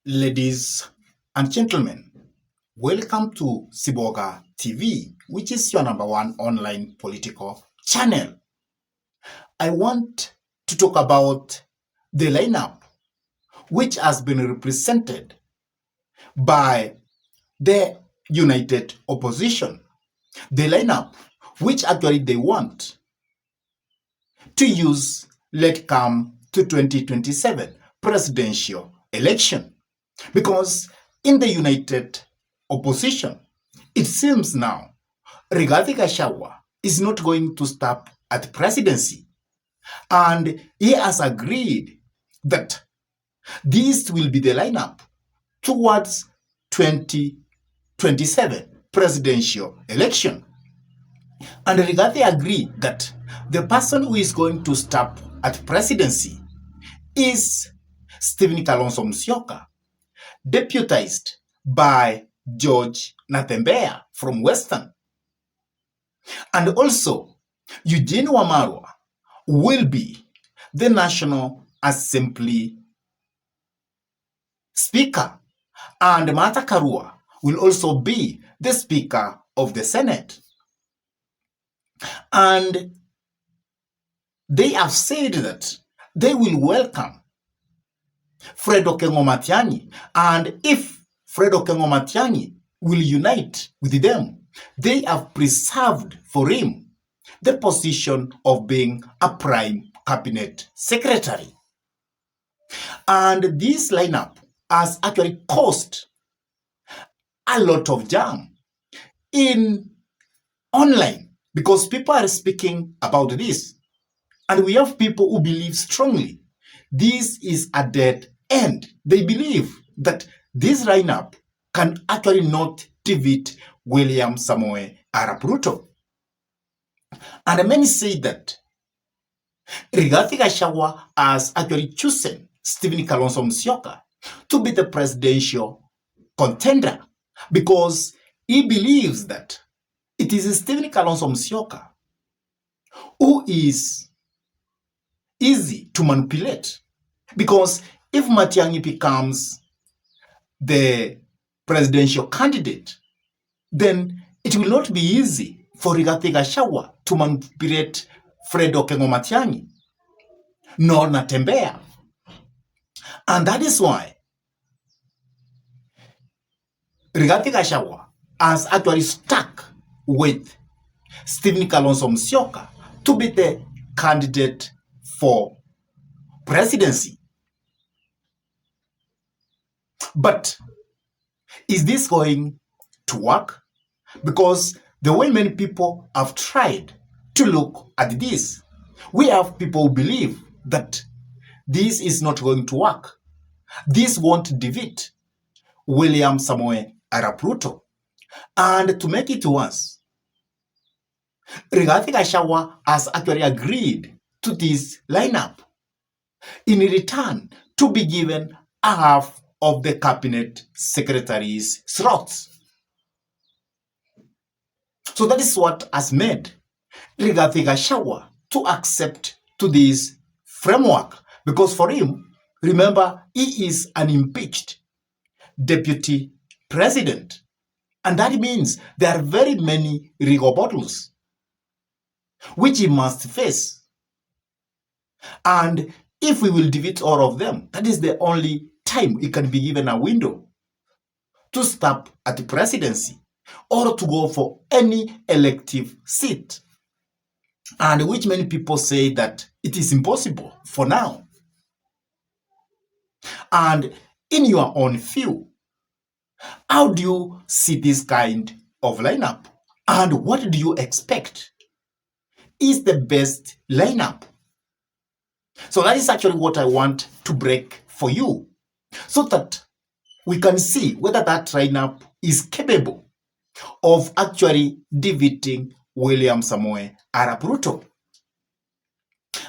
Ladies and gentlemen, welcome to Siboga TV, which is your number one online political channel. I want to talk about the lineup which has been represented by the united opposition. The lineup which actually they want to use let come to 2027 presidential election. Because in the united opposition, it seems now Rigathi Gachagua is not going to stop at presidency. And he has agreed that this will be the lineup towards 2027 presidential election. And Rigathi agreed that the person who is going to stop at presidency is Stephen Kalonzo Musyoka, deputized by George Natembeya from Western. And also, Eugene Wamalwa will be the National Assembly Speaker, and Martha Karua will also be the Speaker of the Senate. And they have said that they will welcome Fred Okengo Matiang'i, and if Fred Okengo Matiang'i will unite with them, they have preserved for him the position of being a prime cabinet secretary. And this lineup has actually caused a lot of jam in online because people are speaking about this. And we have people who believe strongly this is a dead end. They believe that this lineup can actually not defeat William Samoei Arap Ruto. And many say that Rigathi Gachagua has actually chosen Stephen Kalonzo Musyoka to be the presidential contender because he believes that it is Stephen Kalonzo Musyoka who is easy to manipulate. Because if Matiang'i becomes the presidential candidate, then it will not be easy for Rigathi Gachagua to manipulate Fred Okengo Matiang'i, nor Natembeya. And that is why Rigathi Gachagua has actually stuck with Stephen Kalonzo Musyoka to be the candidate for presidency. But is this going to work? Because the way many people have tried to look at this, we have people who believe that this is not going to work. This won't defeat William Samoei Arap Ruto. And to make it worse, Rigathi Gachagua has actually agreed to this lineup in return to be given a half of the cabinet secretary's slots. So that is what has made Rigathi Gachagua to accept to this framework. Because for him, remember, he is an impeached deputy president. And that means there are very many legal battles which he must face. And if we will defeat all of them, that is the only time he can be given a window to stop at the presidency or to go for any elective seat. And which many people say that it is impossible for now. And in your own view, how do you see this kind of lineup? And what do you expect is the best lineup? So that is actually what I want to break for you, so that we can see whether that lineup is capable of actually defeating William Samoei Arap Ruto.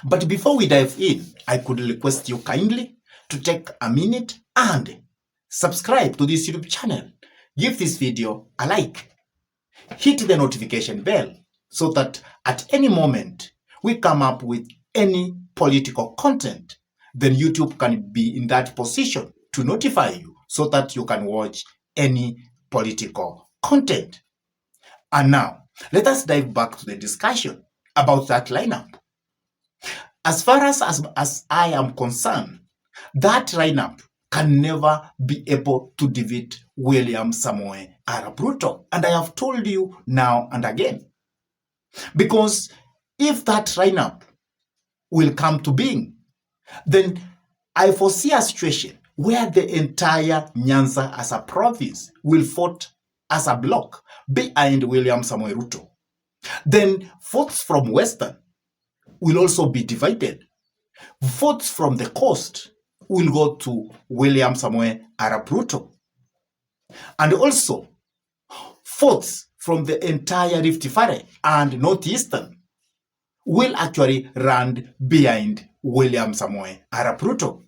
But before we dive in, I could request you kindly to take a minute and subscribe to this YouTube channel. Give this video a like. Hit the notification bell so that at any moment we come up with any political content, then YouTube can be in that position to notify you so that you can watch any political content. And now, let us dive back to the discussion about that lineup. As far as I am concerned, that lineup can never be able to defeat William Samoei Arap Ruto. And I have told you now and again. Because if that lineup will come to being, then I foresee a situation where the entire Nyanza as a province will vote as a bloc behind William Samoei Ruto. Then votes from Western will also be divided. Votes from the coast will go to William Samoei Arap Ruto. And also, votes from the entire Rift Valley and Northeastern will actually run behind William Samoei Arap Ruto.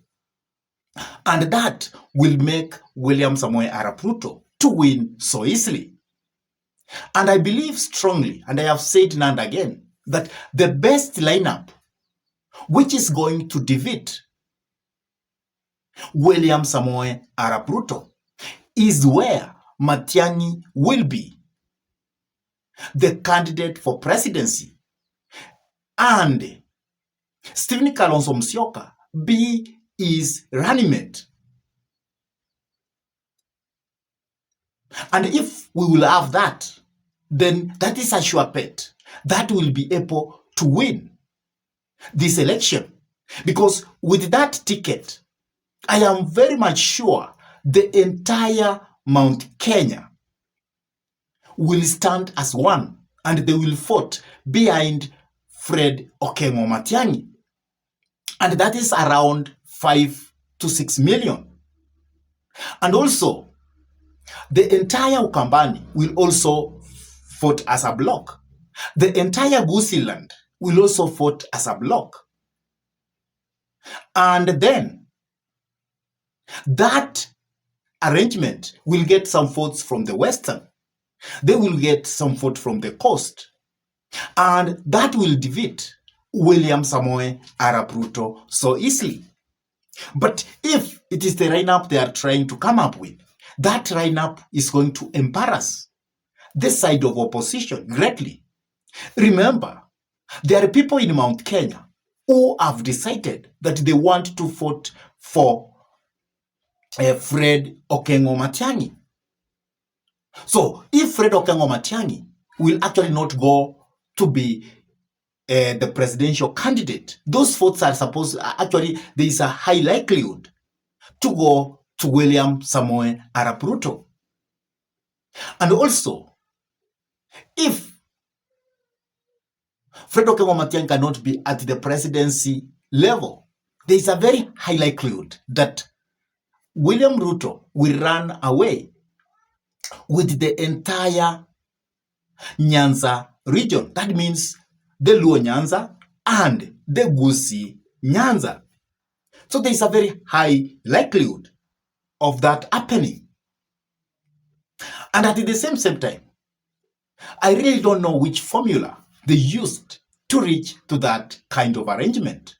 And that will make William Samoei Arap Ruto to win so easily. And I believe strongly, and I have said now and again, that the best lineup which is going to defeat William Samoei Arap Ruto is where Matiang'i will be the candidate for presidency and Stephen Kalonzo Musyoka be his running mate. And if we will have that, then that is a sure bet that will be able to win this election. Because with that ticket, I am very much sure the entire Mount Kenya will stand as one and they will vote behind Fred Okengo Matiang'i. And that is around 5 to 6 million. And also, the entire Ukambani will also vote as a bloc. The entire Gusii land will also vote as a bloc. And then, that arrangement will get some votes from the Western. They will get some vote from the coast. And that will defeat William Samoei Arap Ruto so easily. But if it is the lineup they are trying to come up with, that lineup is going to embarrass the side of opposition greatly. Remember, there are people in Mount Kenya who have decided that they want to vote for Fred Okengo Matiang'i. So, if Fred Okengo Matiang'i will actually not go to be the presidential candidate, those votes are supposed, actually, there is a high likelihood to go to William Samoei Arap Ruto. And also, if Fred Okengo Matiang'i cannot be at the presidency level, there is a very high likelihood that William Ruto will run away with the entire Nyanza region. That means the Luo Nyanza and the Gusii Nyanza. So there is a very high likelihood of that happening. And at the same time, I really don't know which formula they used to reach to that kind of arrangement.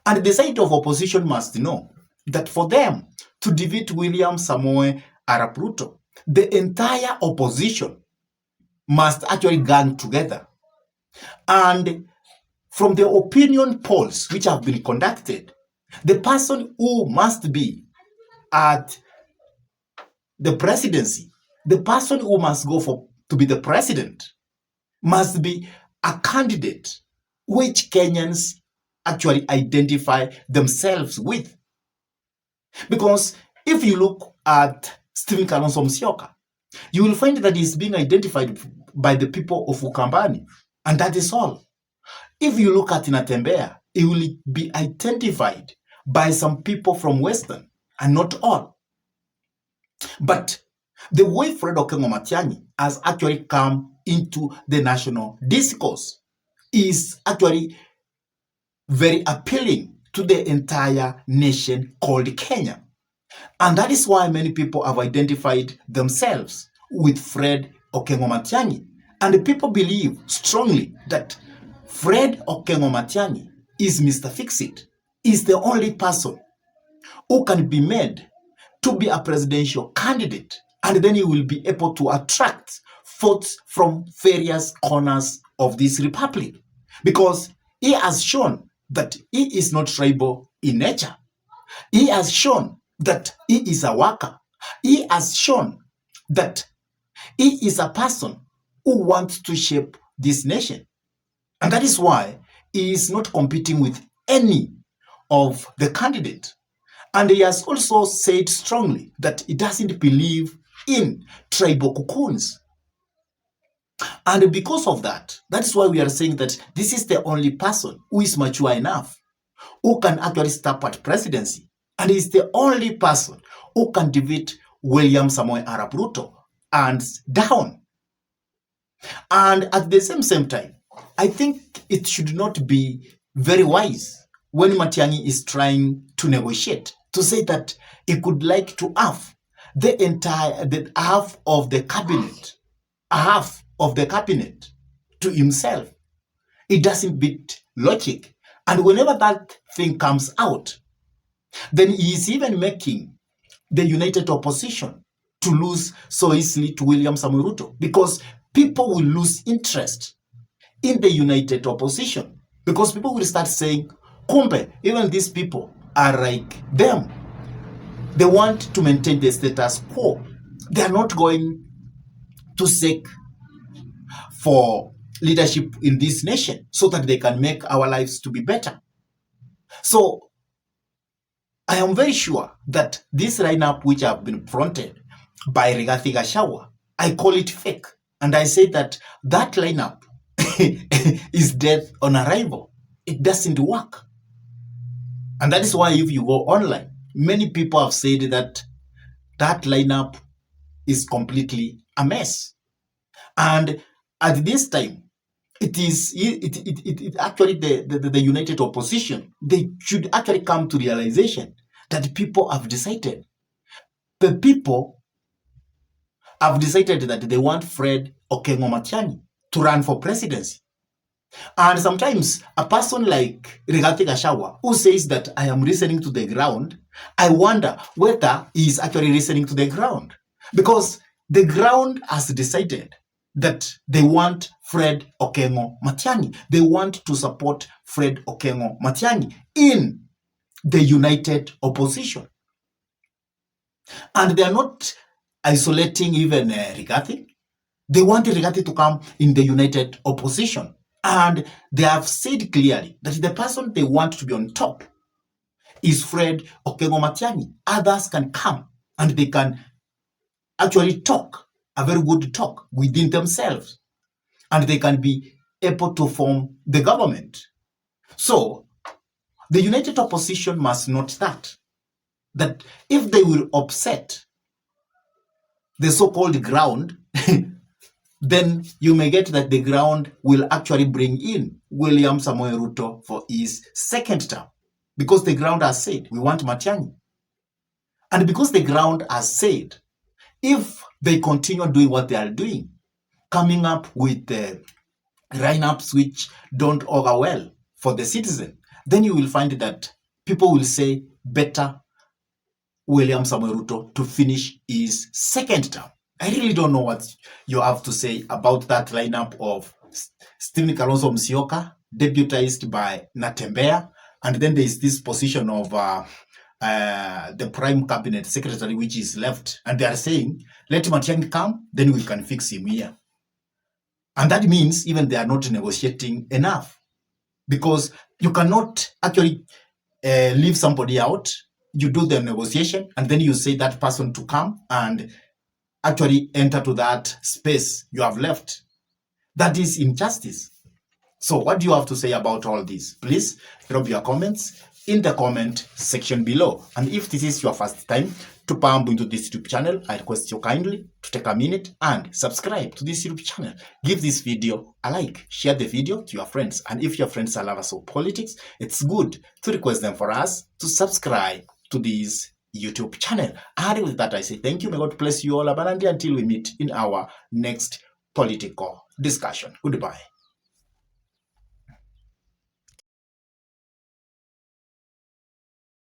And the side of opposition must know that for them to defeat William Samoei Arap Ruto, the entire opposition must actually gang together. And from the opinion polls which have been conducted, the person who must be at the presidency, the person who must go to be the president, must be a candidate which Kenyans actually identify themselves with. Because if you look at Stephen Kalonzo Musyoka, you will find that he's being identified by the people of Ukambani, and that is all. If you look at Natembeya, he will be identified by some people from Western, and not all. But the way Fred Okengo Matiang'i has actually come into the national discourse is actually very appealing to the entire nation called Kenya. And that is why many people have identified themselves with Fred Okengo Matiang'i. And the people believe strongly that Fred Okengo Matiang'i is Mr. Fix-It, is the only person who can be made to be a presidential candidate, and then he will be able to attract votes from various corners of this republic, because he has shown that he is not tribal in nature. He has shown that he is a worker. He has shown that he is a person who wants to shape this nation. And that is why he is not competing with any of the candidates. And he has also said strongly that he doesn't believe in tribal cocoons. And because of that, that is why we are saying that this is the only person who is mature enough, who can actually step at presidency. And he is the only person who can defeat William Samoei Arap Ruto hands down. And at the same time, I think it should not be very wise when Matiang'i is trying to negotiate, to say that he could like to have half of the cabinet to himself. It doesn't beat logic. And whenever that thing comes out, then he is even making the united opposition to lose so easily to William Samoei Ruto, because people will lose interest in the united opposition, because people will start saying, kumbe, even these people are like them. They want to maintain the status quo. They are not going to seek for leadership in this nation so that they can make our lives to be better. So I am very sure that this lineup which have been fronted by Rigathi Gachagua, I call it fake. And I say that lineup is death on arrival. It doesn't work. And that is why if you go online, many people have said that lineup is completely a mess. And at this time, it actually the united opposition, they should actually come to realization that people have decided. The people have decided that they want Fred Okengo Matiang'i to run for presidency. And sometimes a person like Rigathi Gachagua, who says that I am listening to the ground, I wonder whether he is actually listening to the ground. Because the ground has decided that they want Fred Okengo Matiang'i. They want to support Fred Okengo Matiang'i in the united opposition. And they are not isolating even Rigathi. They want Rigathi to come in the united opposition. And they have said clearly that the person they want to be on top is Fred Okengo Matiang'i. Others can come and they can actually talk, a very good talk within themselves. And they can be able to form the government. So the united opposition must note that if they will upset the so-called ground, then you may get that the ground will actually bring in William Samoei Ruto for his second term. Because the ground has said, we want Matiang'i. And because the ground has said, if they continue doing what they are doing, coming up with lineups which don't augur well for the citizen, then you will find that people will say, better William Samoei Ruto to finish his second term. I really don't know what you have to say about that lineup of Stephen Kalonzo Musyoka, deputized by Natembeya, and then there is this position of the Prime Cabinet Secretary, which is left, and they are saying, let Matiang'i come, then we can fix him here. And that means even they are not negotiating enough, because you cannot actually leave somebody out. You do the negotiation, and then you say that person to come and actually enter to that space you have left. That is injustice. So what do you have to say about all this? Please drop your comments in the comment section below. And if this is your first time to pump into this YouTube channel, I request you kindly to take a minute and subscribe to this YouTube channel. Give this video a like, share the video to your friends. And if your friends are lovers of politics, it's good to request them for us to subscribe to this YouTube channel. And with that, I say thank you. May God bless you all abundantly until we meet in our next political discussion. Goodbye.